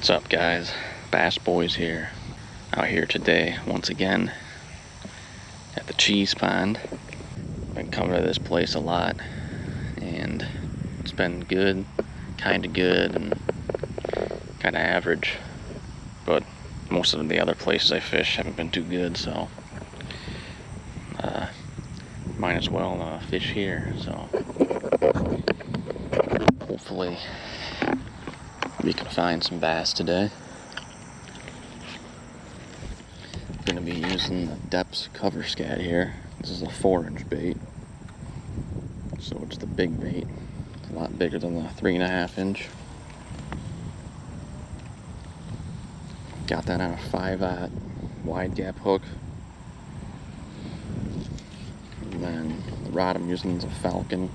What's up, guys? Bass Boys here. Out here today, once again, at the Cheese Pond. Been coming to this place a lot, and it's been good, kinda good, and kinda average. But most of the other places I fish haven't been too good, so might as well fish here. So hopefully we can find some bass today. I'm gonna be using the Depths Cover Scat here. This is a 4-inch bait, so it's the big bait. It's a lot bigger than the 3.5-inch. Got that on a 5/0 wide gap hook. And then the rod I'm using is a Falcon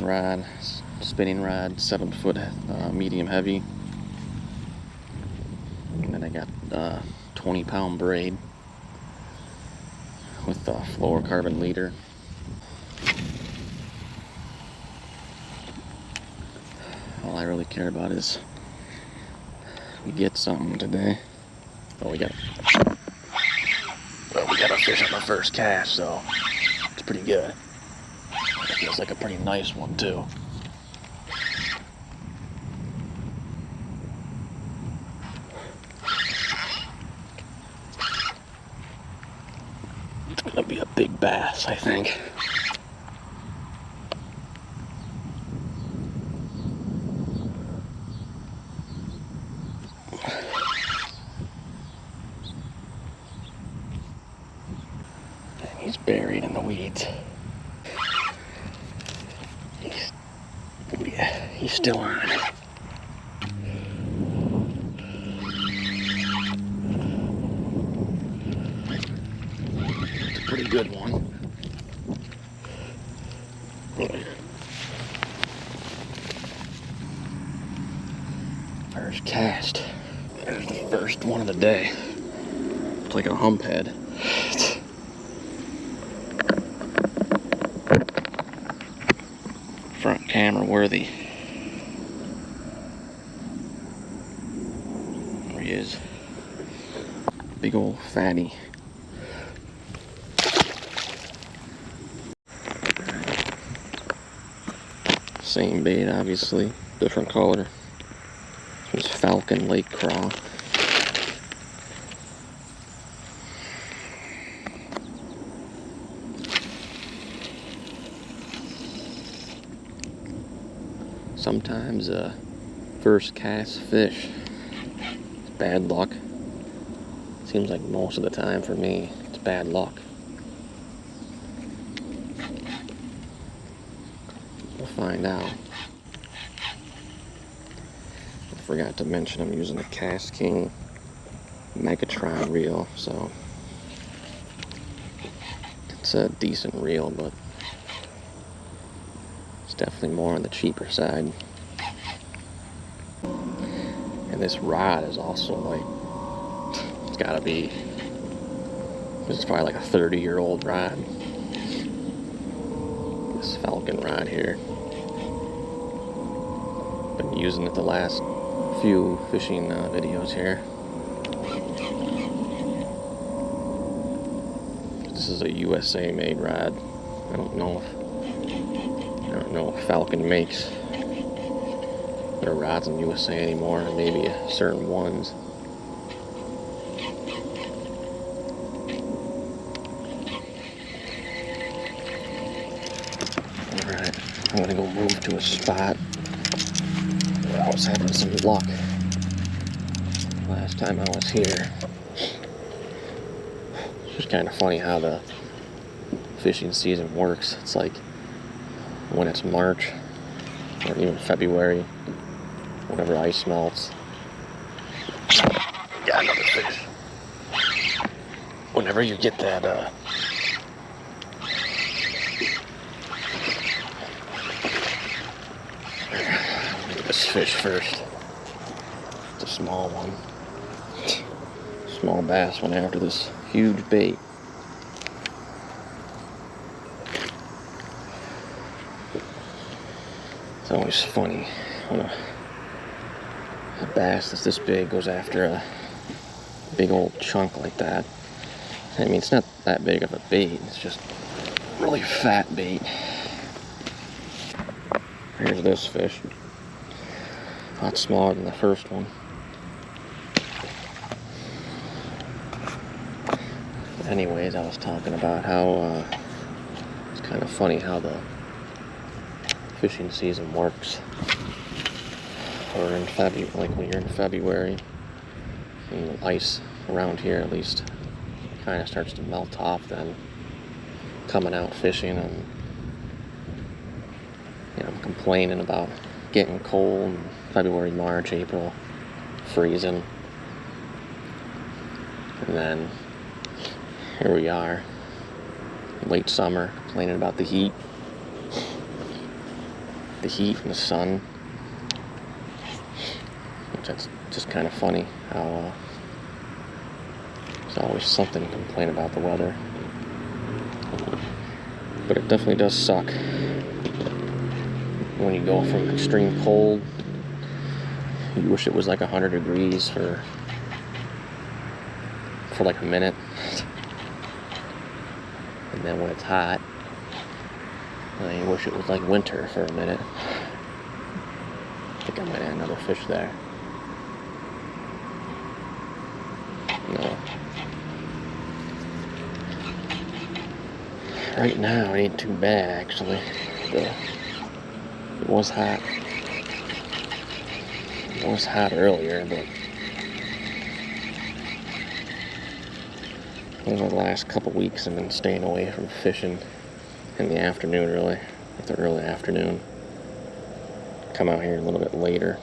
rod, spinning rod, 7-foot medium heavy. And then I got 20-pound braid with the fluorocarbon leader. All I really care about is we get something today. We got a fish on the first cast, so it's pretty good. It feels like a pretty nice one too. It's gonna be a big bass, I think. He's buried in the weeds. He's still on it. It's a pretty good one. First cast. There's the first one of the day. It's like a hump head. Front camera worthy. There he is. Big old fatty. Same bait, obviously, different color. This was Falcon Lake Craw. Sometimes first cast fish, it's bad luck. Seems like most of the time for me, it's bad luck. We'll find out. I forgot to mention I'm using the Cast King Megatron reel, so it's a decent reel, but it's definitely more on the cheaper side. And this rod is also like, it's gotta be, this is probably like a 30-year-old rod. This Falcon rod here. Been using it the last few fishing videos here. This is a USA made rod. I don't know if Falcon makes their rods in USA anymore, maybe certain ones. Alright, I'm gonna go move to a spot where I was having some luck last time I was here. It's just kind of funny how the fishing season works. It's like when it's March or even February, whenever ice melts. Got another fish. Whenever you get that look at this fish first. It's a small one. Small bass went after this huge bait. It's always funny when a a bass that's this big goes after a big old chunk like that. I mean, it's not that big of a bait, it's just really fat bait. Here's this fish. A lot smaller than the first one. But anyways, I was talking about how it's kind of funny how the fishing season works. Or in February, like when you're in February, and the ice around here at least kind of starts to melt off, then coming out fishing, and I'm complaining about getting cold. February, March, April, freezing, and then here we are, late summer, complaining about the heat and the sun. Which that's just kind of funny how there's always something to complain about the weather. But it definitely does suck when you go from extreme cold. You wish it was like 100 degrees for like a minute. And then when it's hot, you wish it was like winter for a minute. I think I might add another fish there. No. Right now, it ain't too bad, actually. It was hot. It was hot earlier, but over the last couple weeks, I've been staying away from fishing in the afternoon, really. Like the early afternoon. Come out here a little bit later.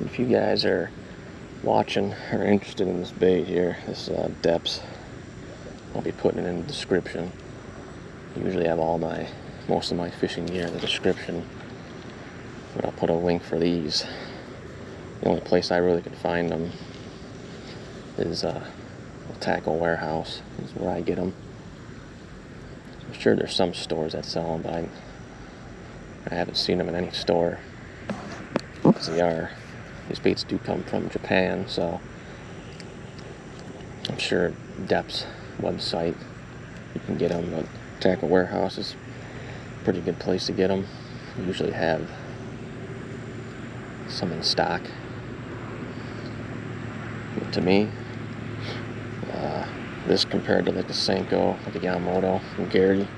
If you guys are watching or interested in this bait here, this depths, I'll be putting it in the description. I usually have most of my fishing gear in the description, but I'll put a link for these. The only place I really could find them is Tackle Warehouse, is where I get them. I'm sure there's some stores that sell them, but I haven't seen them in any store, because these baits do come from Japan, so I'm sure Depth's website you can get them, but Tackle Warehouse is a pretty good place to get them. We usually have some in stock. But to me, this compared to like the Senko, like the Yamamoto from Gary,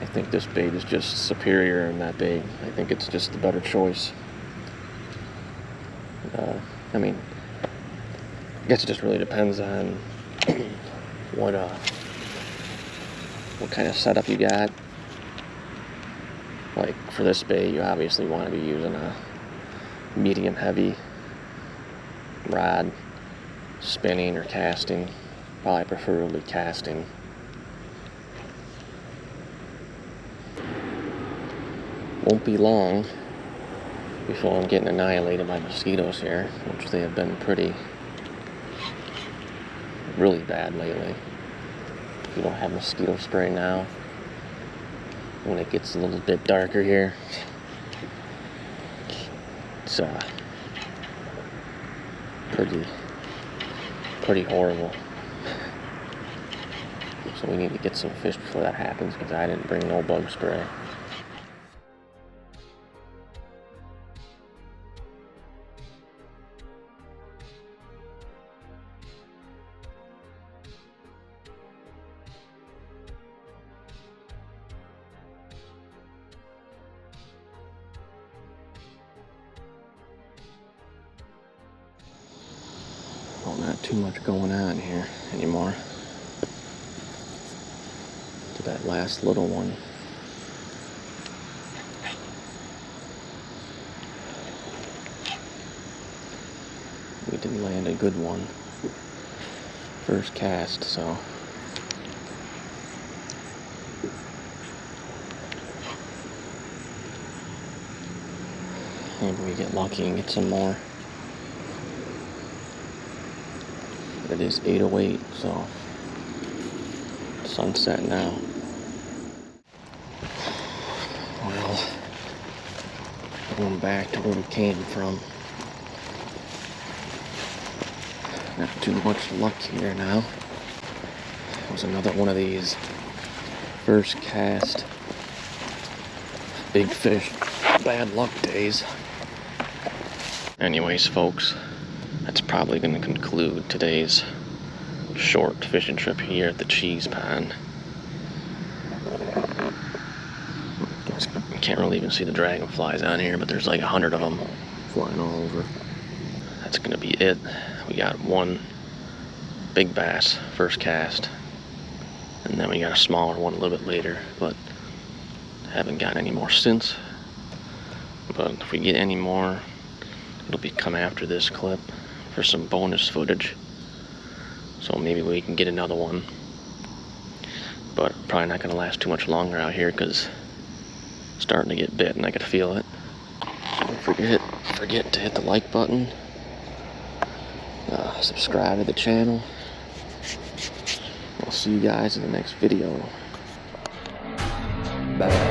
I think this bait is just superior in that bait. I think it's just the better choice. I mean, I guess it just really depends on what kind of setup you got. Like for this bait, you obviously want to be using a medium heavy rod, spinning or casting. Probably preferably casting. Won't be long before I'm getting annihilated by mosquitoes here, which they have been really bad lately. If you don't have mosquito spray now, when it gets a little bit darker here, it's pretty horrible. So we need to get some fish before that happens, because I didn't bring no bug spray. Well, not too much going on here anymore. To that last little one. We did land a good one. First cast, so. Maybe we get lucky and get some more. It is 8:08, so sunset now. Well, going back to where we came from. Not too much luck here now. It was another one of these first cast big fish bad luck days. Anyways, folks, that's probably going to conclude today's short fishing trip here at the Cheese Pond. You can't really even see the dragonflies on here, but there's like 100 of them flying all over. That's going to be it. We got one big bass first cast, and then we got a smaller one a little bit later, but haven't got any more since. But if we get any more, it'll be come after this clip for some bonus footage, so maybe we can get another one. But probably not gonna last too much longer out here because it's starting to get bit and I could feel it. Don't forget to hit the like button, subscribe to the channel. I'll see you guys in the next video. Bye.